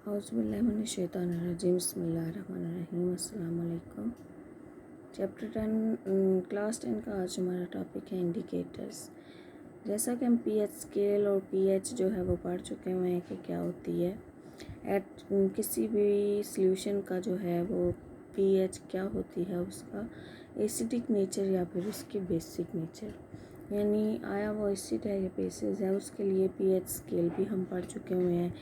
औज़ुबिल्लाहिमिनश्शैतानिर्रजीम बिस्मिल्लाहिर्रहमानिर्रहीम अस्सलाम वालेकुम। चैप्टर 10 क्लास 10 का आज हमारा टॉपिक है इंडिकेटर्स। जैसा कि हम पीएच स्केल और पीएच जो है वो पढ़ चुके हुए हैं कि क्या होती है। किसी भी सॉल्यूशन का जो है वो पीएच क्या होती है, उसका एसिडिक नेचर या फिर उसकी बेसिक नेचर, यानी आया वो एसिड है या बेसिस है, उसके लिए पीएच स्केल भी हम पढ़ चुके हुए हैं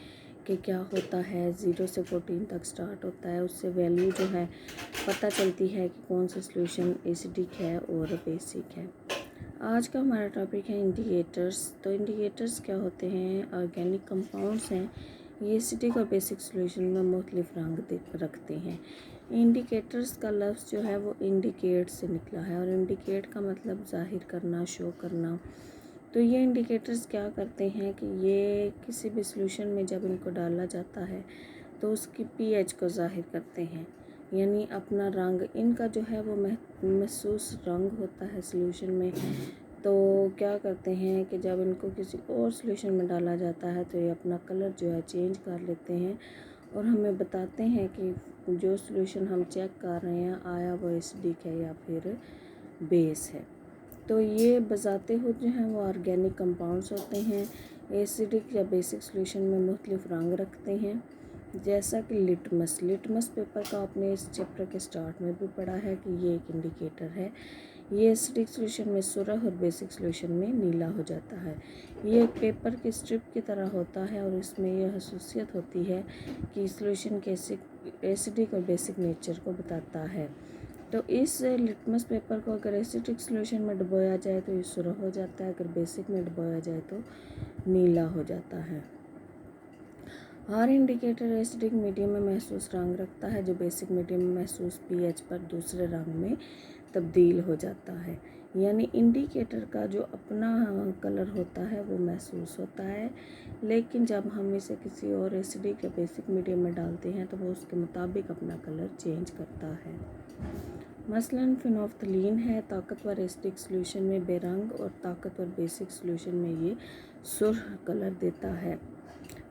कि क्या होता है। 0 से 14 तक स्टार्ट होता है, उससे वैल्यू जो है पता चलती है कि कौन सा सॉल्यूशन एसिडिक है और बेसिक है। आज का हमारा टॉपिक है इंडिकेटर्स। तो इंडिकेटर्स क्या होते हैं? ऑर्गेनिक कंपाउंड्स हैं, ये एसिडिक और बेसिक सॉल्यूशन में मुख्तलिफ रंग रखते हैं। इंडिकेटर्स का लफ्ज़ जो है वो इंडिकेट से निकला है और इंडिकेट का मतलब ज़ाहिर करना, शो करना। तो ये इंडिकेटर्स क्या करते हैं कि ये किसी भी सॉल्यूशन में जब इनको डाला जाता है तो उसकी पीएच को ज़ाहिर करते हैं, यानी अपना रंग। इनका जो है वो महसूस रंग होता है सॉल्यूशन में। तो क्या करते हैं कि जब इनको किसी और सॉल्यूशन में डाला जाता है तो ये अपना कलर जो है चेंज कर लेते हैं और हमें बताते हैं कि जो सॉल्यूशन हम चेक कर रहे हैं आया वो एसिडिक है या फिर बेस है। तो ये बजाते हुए जो हैं वो ऑर्गेनिक कंपाउंड्स होते हैं। एसिडिक या बेसिक सॉल्यूशन में मुख्तलिफ रंग रखते हैं, जैसा कि लिटमस पेपर का आपने इस चैप्टर के स्टार्ट में भी पढ़ा है कि ये एक इंडिकेटर है। ये एसिडिक सॉल्यूशन में सुरख और बेसिक सॉल्यूशन में नीला हो जाता है। ये एक पेपर की स्ट्रिप की तरह होता है और इसमें यह खसूसियत होती है कि सॉल्यूशन के एसिडिक और बेसिक नेचर को बताता है। तो इस लिटमस पेपर को अगर एसिडिक सॉल्यूशन में डुबोया जाए तो ये सुरख हो जाता है, अगर बेसिक में डुबोया जाए तो नीला हो जाता है। हर इंडिकेटर एसिडिक मीडियम में महसूस रंग रखता है जो बेसिक मीडियम में महसूस पीएच पर दूसरे रंग में तब्दील हो जाता है। यानी इंडिकेटर का जो अपना कलर होता है वो महसूस होता है, लेकिन जब हम इसे किसी और एसिडिक या बेसिक मीडियम में डालते हैं तो वो उसके मुताबिक अपना कलर चेंज करता है। मसलन फिनोफ्थलीन है, ताकतवर एसिडिक सॉल्यूशन में बेरंग और ताकतवर बेसिक सॉल्यूशन में ये सुर्ख कलर देता है।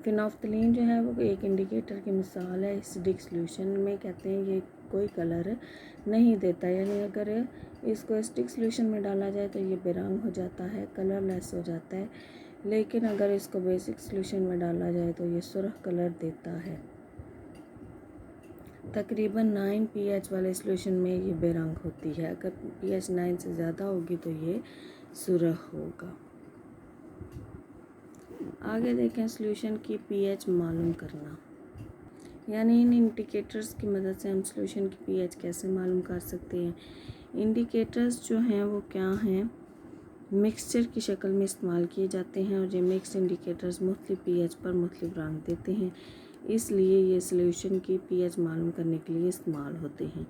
फिनोफ्थलीन जो है वो एक इंडिकेटर की मिसाल है। एसिडिक सॉल्यूशन में कहते हैं ये कोई कलर नहीं देता, यानी अगर इसको एसिडिक सॉल्यूशन में डाला जाए तो ये बेरंग हो जाता है, कलरलेस हो जाता है, लेकिन अगर इसको बेसिक सॉल्यूशन में डाला जाए तो ये सुर्ख कलर देता है। तकरीबन 9 पीएच वाले सॉल्यूशन में ये बेरंग होती है, अगर पीएच 9 से ज़्यादा होगी तो ये सुर्ख होगा। आगे देखें सॉल्यूशन की पीएच मालूम करना, यानी इन इंडिकेटर्स की मदद से हम सॉल्यूशन की पीएच कैसे मालूम कर सकते हैं। इंडिकेटर्स जो हैं वो क्या हैं? मिक्सचर की शक्ल में इस्तेमाल किए जाते हैं और ये मिक्स इंडिकेटर्स मुख्तलिफ पीएच पर मुख्तलिफ रंग देते हैं, इसलिए ये सॉल्यूशन की पीएच मालूम करने के लिए इस्तेमाल होते हैं।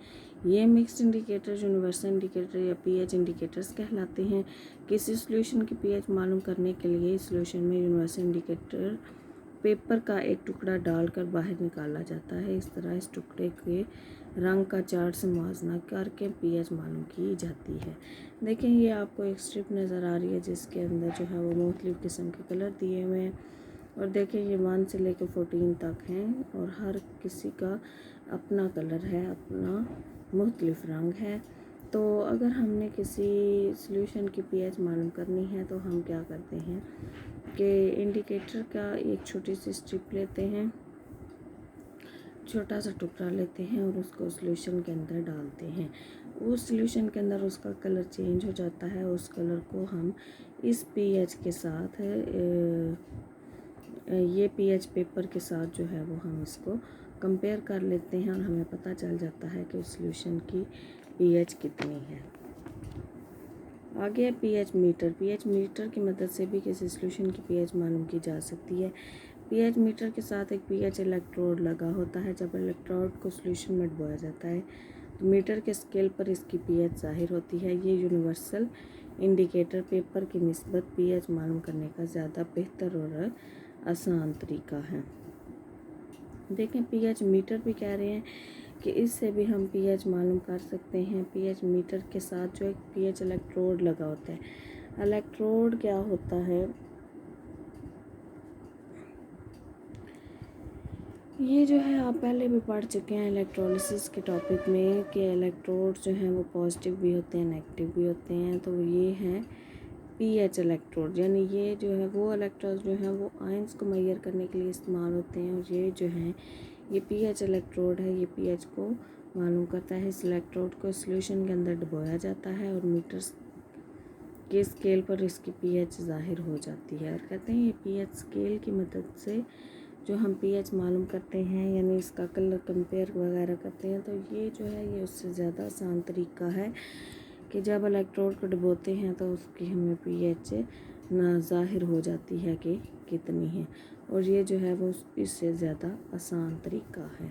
ये मिक्स्ड इंडिकेटर यूनिवर्सल इंडिकेटर या पीएच इंडिकेटर्स कहलाते हैं। किसी सॉल्यूशन की पीएच मालूम करने के लिए सॉल्यूशन में यूनिवर्सल इंडिकेटर पेपर का एक टुकड़ा डालकर बाहर निकाला जाता है। इस तरह इस टुकड़े के रंग का चार्ट से मुआवजा करके पीएच मालूम की जाती है। देखें ये आपको एक स्ट्रिप नज़र आ रही है जिसके अंदर जो है वो मुख्तलिफ़ किस्म के कलर दिए हुए हैं और देखें ये 1 से लेकर 14 तक हैं और हर किसी का अपना कलर है, अपना मुख्तलिफ़ रंग है। तो अगर हमने किसी सॉल्यूशन की पीएच मालूम करनी है तो हम क्या करते हैं कि इंडिकेटर का एक छोटी सी स्ट्रिप लेते हैं, छोटा सा टुकड़ा लेते हैं और उसको सॉल्यूशन के अंदर डालते हैं। उस सॉल्यूशन के अंदर उसका कलर चेंज हो जाता है। उस कलर को हम इस पीएच के साथ ये पीएच पेपर के साथ जो है वो हम इसको कंपेयर कर लेते हैं और हमें पता चल जाता है कि उस सॉल्यूशन की पीएच कितनी है। आगे है पीएच मीटर। पीएच मीटर की मदद से भी किसी सॉल्यूशन की पीएच मालूम की जा सकती है। पीएच मीटर के साथ एक पीएच इलेक्ट्रोड लगा होता है। जब इलेक्ट्रोड को सॉल्यूशन में डुबाया जाता है तो मीटर के स्केल पर इसकी पीएच ज़ाहिर होती है। ये यूनिवर्सल इंडिकेटर पेपर की निस्बत पीएच मालूम करने का ज़्यादा बेहतर और आसान तरीका है। देखें पीएच मीटर भी कह रहे हैं कि इससे भी हम पीएच मालूम कर सकते हैं। पीएच मीटर के साथ जो एक पीएच इलेक्ट्रोड लगा होता है। इलेक्ट्रोड क्या होता है? ये जो है आप पहले भी पढ़ चुके हैं इलेक्ट्रोलिसिस के टॉपिक में कि इलेक्ट्रोड जो हैं वो पॉजिटिव भी होते हैं नेगेटिव भी होते हैं। तो ये हैं पीएच इलेक्ट्रोड, यानी ये जो है वो इलेक्ट्रोड जो हैं वो आयंस को मेजर करने के लिए इस्तेमाल होते हैं। और ये जो हैं ये पीएच इलेक्ट्रोड है, ये पीएच को मालूम करता है। इस इलेक्ट्रोड को सॉल्यूशन के अंदर डुबोया जाता है और मीटर के स्केल पर इसकी पीएच ज़ाहिर हो जाती है। और कहते हैं ये पीएच स्केल की मदद से जो हम पीएच मालूम करते हैं, यानी इसका कलर कंपेयर वगैरह करते हैं, तो ये जो है ये उससे ज़्यादा आसान तरीका है कि जब इलेक्ट्रोड को डुबोते हैं तो उसकी हमें पीएच ना ज़ाहिर हो जाती है कि कितनी है। और ये जो है वो इससे ज़्यादा आसान तरीका है।